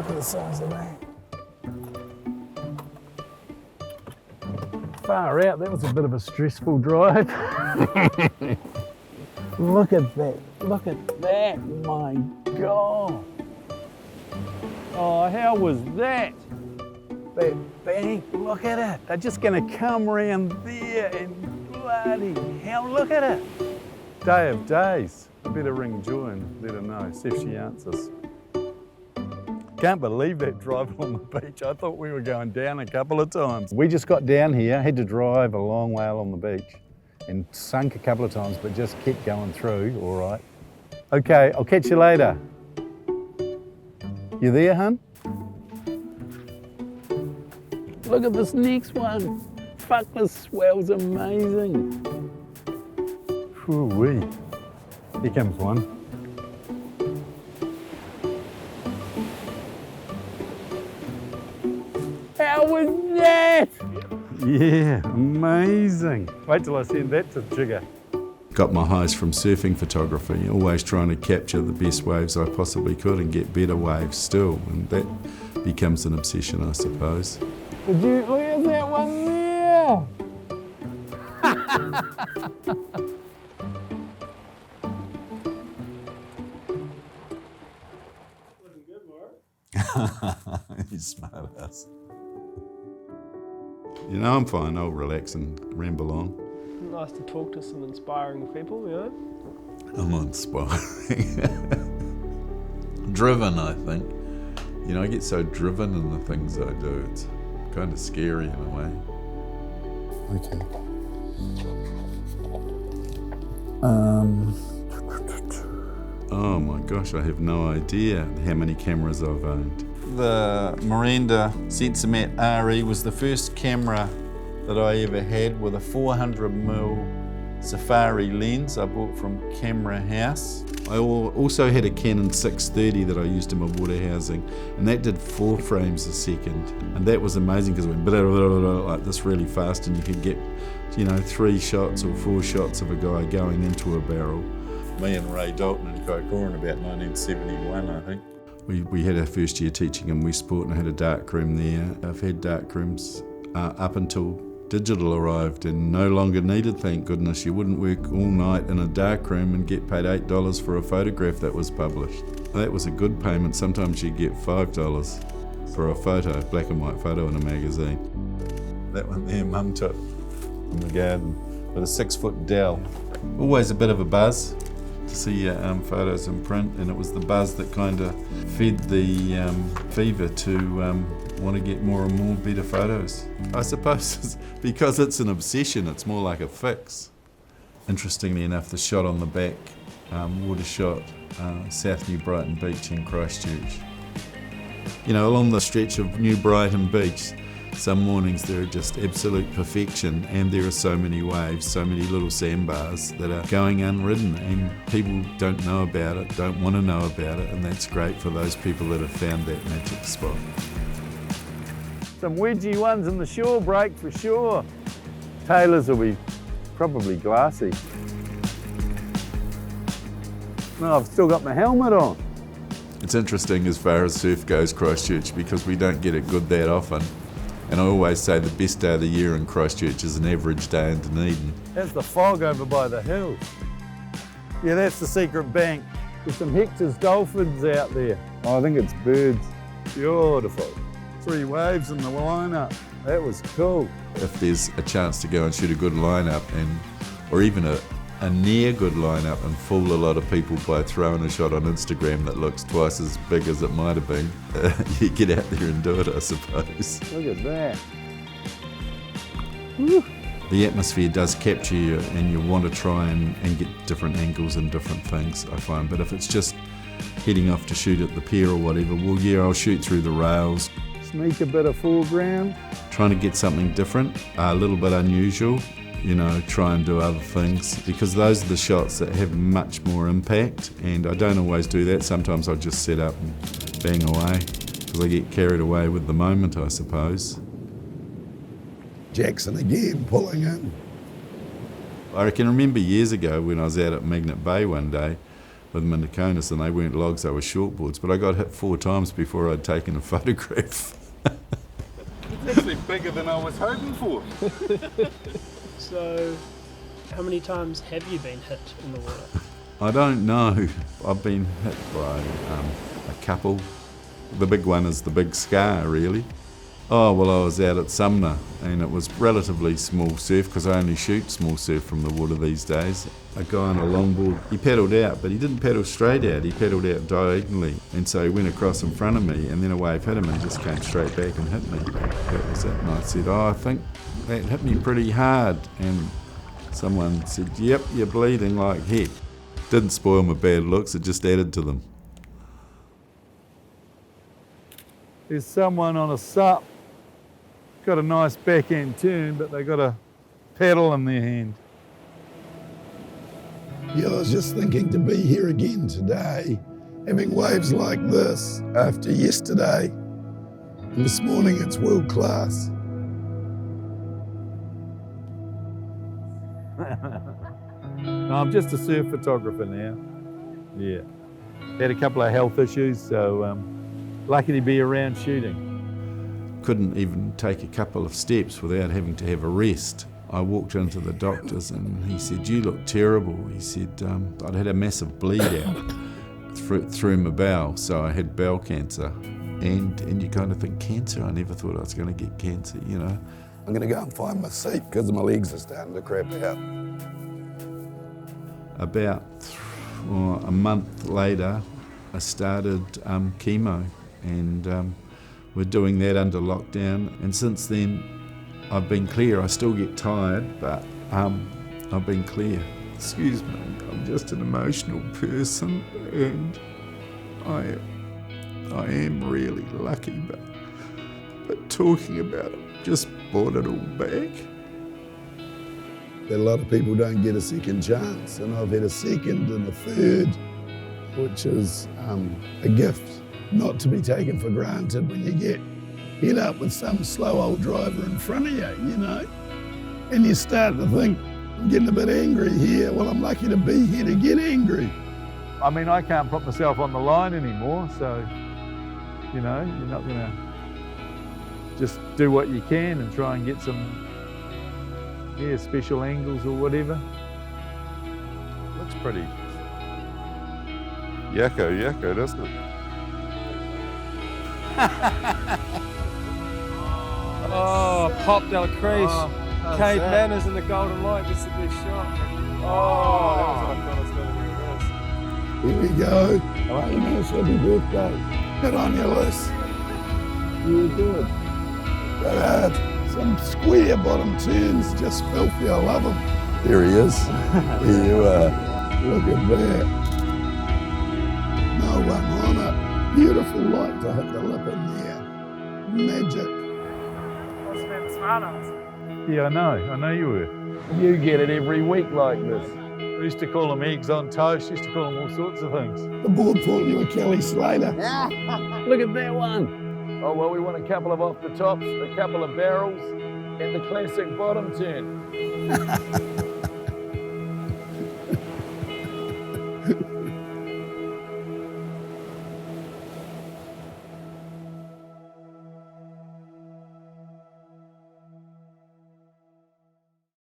Look at the size of that. Far out, that was a bit of a stressful drive. Look at that, my God. Oh, how was that? That bank, look at it. They're just gonna come around there and bloody hell, look at it. Day of days. I better ring Joy and let her know, see if she answers. Can't believe that drive on the beach. I thought we were going down a couple of times. We just got down here, had to drive a long way along the beach and sunk a couple of times, but just kept going through, all right. Okay, I'll catch you later. You there, hun? Look at this next one. Fuck, this swell's amazing. Whoo-wee. Here comes one. How was that? Yeah, amazing. Wait till I send that to Jigger. Got my highs from surfing photography, always trying to capture the best waves I possibly could and get better waves still, and that becomes an obsession, I suppose. Did you, look at that one there? Looking good, Mark. You smart ass. You know, I'm fine. I'll relax and ramble on. Nice to talk to some inspiring people, you know? I'm inspiring. Driven, I think. You know, I get so driven in the things I do. It's kind of scary in a way. Okay. Oh my gosh, I have no idea how many cameras I've owned. The Miranda Sensomat RE was the first camera that I ever had with a 400mm Safari lens I bought from Camera House. I also had a Canon 630 that I used in my water housing, and that did 4 frames a second. And that was amazing because it went blah, blah, blah, blah, like this really fast, and you could get, you know, 3 shots or 4 shots of a guy going into a barrel. Me and Ray Dalton in Kaikoura in about 1971, I think. We had our first year teaching in Westport, and I had a dark room there. I've had dark rooms up until digital arrived and no longer needed, thank goodness. You wouldn't work all night in a dark room and get paid $8 for a photograph that was published. That was a good payment. Sometimes you get $5 for a photo, black and white photo in a magazine. That one there, Mum took in the garden with a 6-foot dell. Always a bit of a buzz to see photos in print, and it was the buzz that kind of fed the fever to want to get more and more better photos. I suppose because it's an obsession, it's more like a fix. Interestingly enough, the shot on the back, water shot, South New Brighton Beach in Christchurch. You know, along the stretch of New Brighton Beach, some mornings there are just absolute perfection, and there are so many waves, so many little sandbars that are going unridden, and people don't know about it, don't want to know about it, and that's great for those people that have found that magic spot. Some wedgy ones in the shore break for sure. Tailors will be probably glassy. No, I've still got my helmet on. It's interesting as far as surf goes, Christchurch, because we don't get it good that often. And I always say the best day of the year in Christchurch is an average day in Dunedin. That's the fog over by the hills. Yeah, that's the secret bank. There's some Hector's dolphins out there. Oh, I think it's birds. Beautiful. 3 waves in the lineup. That was cool. If there's a chance to go and shoot a good lineup, or even a near good lineup, and fool a lot of people by throwing a shot on Instagram that looks twice as big as it might have been, you get out there and do it, I suppose. Look at that. Woo. The atmosphere does capture you, and you want to try and get different angles and different things, I find. But if it's just heading off to shoot at the pier or whatever, well, yeah, I'll shoot through the rails. Sneak a bit of foreground. Trying to get something different, a little bit unusual, you know, try and do other things, because those are the shots that have much more impact, and I don't always do that. Sometimes I'll just set up and bang away, because I get carried away with the moment, I suppose. Jackson again, pulling in. I can remember years ago when I was out at Magnet Bay one day, with Miniconis, and they weren't logs, they were shortboards. But I got hit 4 times before I'd taken a photograph. It's actually bigger than I was hoping for. So, how many times have you been hit in the water? I don't know. I've been hit by a couple. The big one is the big scar, really. Oh, well, I was out at Sumner, and it was relatively small surf, because I only shoot small surf from the water these days. A guy on a longboard, he paddled out, but he didn't paddle straight out, he paddled out diagonally. And so he went across in front of me, and then a wave hit him, and he just came straight back and hit me. That was it. And I said, oh, I think that hit me pretty hard. And someone said, yep, you're bleeding like heck. Didn't spoil my bad looks, it just added to them. There's someone on a sup, got a nice backhand turn, but they got a paddle in their hand. Yeah, I was just thinking to be here again today, having waves like this after yesterday. And this morning it's world class. No, I'm just a surf photographer now. Yeah. Had a couple of health issues, so lucky to be around shooting. Couldn't even take a couple of steps without having to have a rest. I walked into the doctor's and he said, you look terrible. He said, I'd had a massive bleed out through my bowel, so I had bowel cancer. And you kind of think, cancer? I never thought I was going to get cancer, you know. I'm gonna go and find my seat because my legs are starting to crap out. About a month later, I started chemo, and we're doing that under lockdown. And since then, I've been clear. I still get tired, but I've been clear. Excuse me, I'm just an emotional person, and I am really lucky, but talking about it just brought it all back. That a lot of people don't get a second chance, and I've had a second and a third, which is a gift not to be taken for granted when you get hit up with some slow old driver in front of you, you know? And you start to think, I'm getting a bit angry here. Well, I'm lucky to be here to get angry. I mean, I can't put myself on the line anymore, so, you know, you're not gonna just do what you can and try and get some, special angles or whatever. Looks pretty yakko, doesn't it? Oh, Pop Del Crease. Oh, Cave that? Manners in the Golden Light. This is the best shot. Oh, that was what I Here we go. Oh, you know, happy birthday. Good on you, Liz. You were good. But some square bottom turns, just filthy. I love them. There he is. Here you are. Look at that. No one on it. Beautiful light to hit the lip in there. Magic. Must have been smart ass. Yeah, I know you were. You get it every week like this. We used to call them eggs on toast, used to call them all sorts of things. The board thought you were Kelly Slater. Look at that one. Oh, well, we want a couple of off the tops, a couple of barrels, and the classic bottom turn.